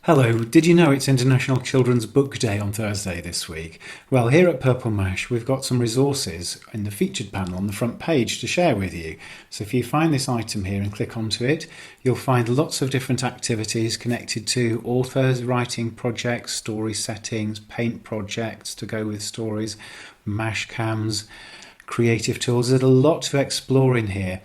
Hello, did you know it's International Children's Book Day on Thursday this week? Well, here at Purple Mash we've got some resources in the featured panel on the front page to share with you. So if you find this item here and click onto it, you'll find lots of different activities connected to authors, writing projects, story settings, paint projects to go with stories, mash cams, creative tools. There's a lot to explore in here.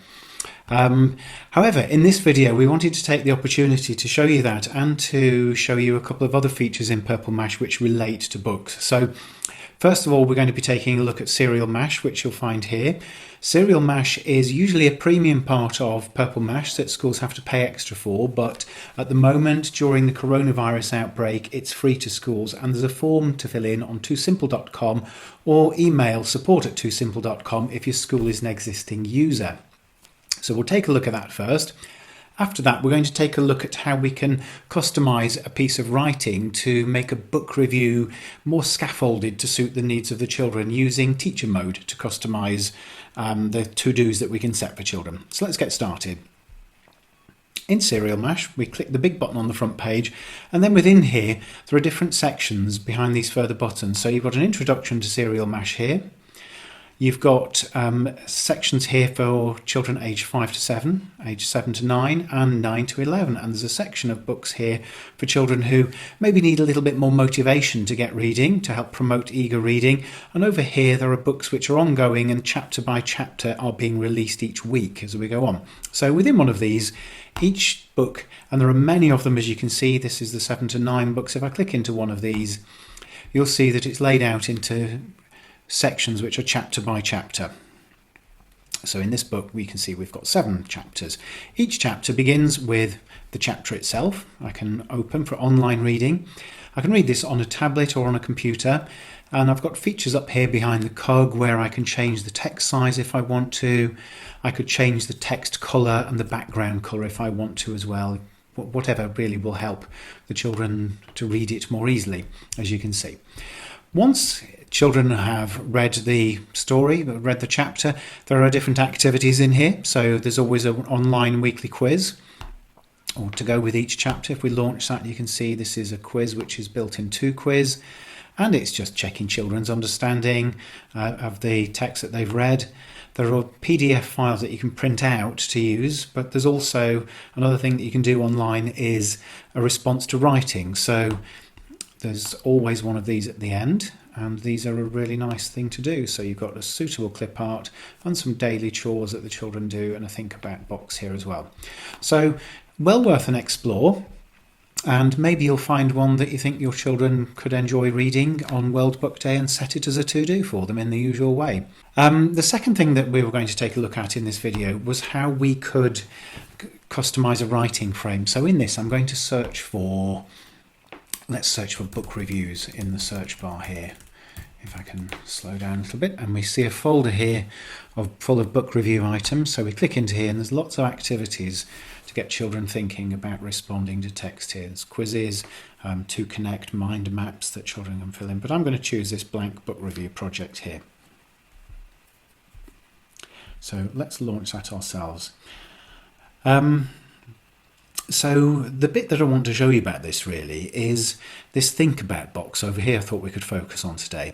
However, in this video we wanted to take the opportunity to show you that and to show you a couple of other features in Purple Mash which relate to books. So first of all, we're going to be taking a look at Serial Mash, which you'll find here. Serial Mash is usually a premium part of Purple Mash that schools have to pay extra for, but at the moment during the coronavirus outbreak it's free to schools, and there's a form to fill in on 2simple.com or email support@2simple.com if your school is an existing user. So we'll take a look at that first. After that, we're going to take a look at how we can customize a piece of writing to make a book review more scaffolded to suit the needs of the children using teacher mode to customize the to-dos that we can set for children. So let's get started. In Serial Mash, we click the big button on the front page, and then within here, there are different sections behind these further buttons. So you've got an introduction to Serial Mash here. You've got sections here for children aged 5 to 7, aged 7 to 9 and 9 to 11, and there's a section of books here for children who maybe need a little bit more motivation to get reading, to help promote eager reading. And over here there are books which are ongoing and chapter by chapter are being released each week as we go on. So within one of these, each book, and there are many of them as you can see, this is the 7 to 9 books. If I click into one of these, you'll see that it's laid out into sections which are chapter by chapter. So in this book we can see we've got 7 chapters. Each chapter begins with the chapter itself. I can open for online reading. I can read this on a tablet or on a computer, and I've got features up here behind the cog where I can change the text size if I want to. I could change the text colour and the background colour if I want to as well. Whatever really will help the children to read it more easily, as you can see. Once children have read the story, read the chapter, there are different activities in here. So there's always an online weekly quiz or to go with each chapter. If we launch that, you can see this is a quiz which is built in 2Quiz, and it's just checking children's understanding of the text that they've read. There are PDF files that you can print out to use, but there's also another thing that you can do online is a response to writing. So there's always one of these at the end, and these are a really nice thing to do. So you've got a suitable clip art and some daily chores that the children do, and a think about box here as well. So well worth an explore, and maybe you'll find one that you think your children could enjoy reading on World Book Day and set it as a to-do for them in the usual way. The second thing that we were going to take a look at in this video was how we could customize a writing frame. So in this I'm going to search for, let's search for book reviews in the search bar here. If I can slow down a little bit, and we see a folder here full of book review items. So we click into here and there's lots of activities to get children thinking about responding to text here. There's quizzes, to connect, mind maps that children can fill in. But I'm going to choose this blank book review project here. So let's launch that ourselves. So the bit that I want to show you about this really is this think about box over here. I thought we could focus on today,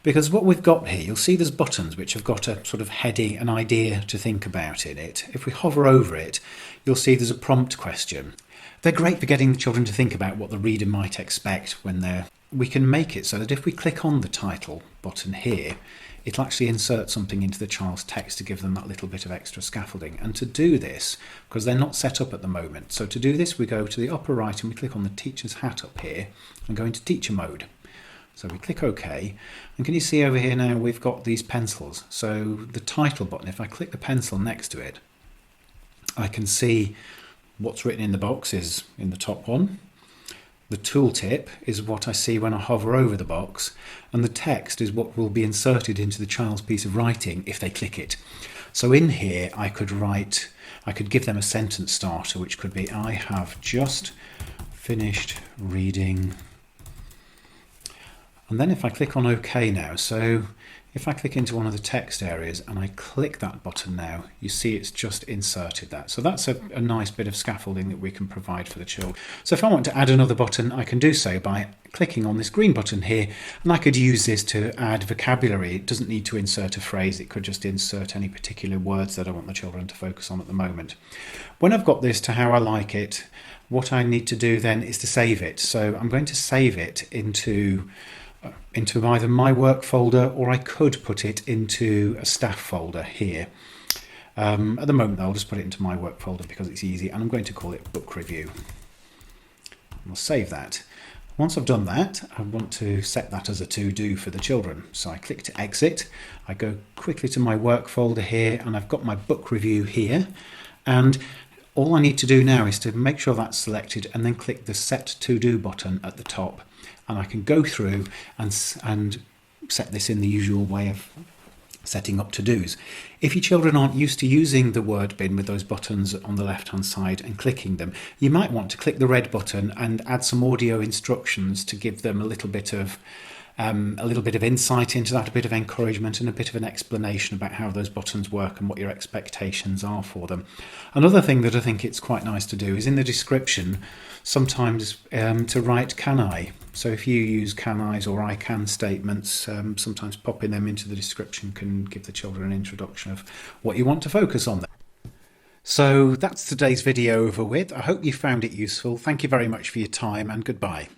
because what we've got here, you'll see there's buttons which have got a sort of heading, an idea to think about in it. If we hover over it, you'll see there's a prompt question. They're great for getting the children to think about what the reader might expect when we can make it so that if we click on the title button here, it'll actually insert something into the child's text to give them that little bit of extra scaffolding. And to do this, because they're not set up at the moment, so to do this we go to the upper right and we click on the teacher's hat up here and go into teacher mode. So we click OK, and can you see over here now we've got these pencils. So the title button, if I click the pencil next to it, I can see what's written in the box is in the top one. The tooltip is what I see when I hover over the box, and the text is what will be inserted into the child's piece of writing if they click it. So in here I could give them a sentence starter which could be, I have just finished reading And then if I click on OK now, so if I click into one of the text areas and I click that button now, you see it's just inserted that. So that's a nice bit of scaffolding that we can provide for the children. So if I want to add another button, I can do so by clicking on this green button here, and I could use this to add vocabulary. It doesn't need to insert a phrase, it could just insert any particular words that I want the children to focus on at the moment. When I've got this to how I like it, what I need to do then is to save it. So I'm going to save it into either my work folder, or I could put it into a staff folder here. At the moment I'll just put it into my work folder because it's easy, and I'm going to call it book review. We'll save that. Once I've done that, I want to set that as a to-do for the children. So I click to exit, I go quickly to my work folder here, and I've got my book review here, and all I need to do now is to make sure that's selected and then click the set to-do button at the top. And I can go through and set this in the usual way of setting up to-dos. If your children aren't used to using the word bin with those buttons on the left hand side and clicking them, you might want to click the red button and add some audio instructions to give them a little bit of insight into that, a bit of encouragement and a bit of an explanation about how those buttons work and what your expectations are for them. Another thing that I think it's quite nice to do is in the description sometimes to write can I. So if you use can I's or I can statements, sometimes popping them into the description can give the children an introduction of what you want to focus on there. So that's today's video over with. I hope you found it useful. Thank you very much for your time, and goodbye.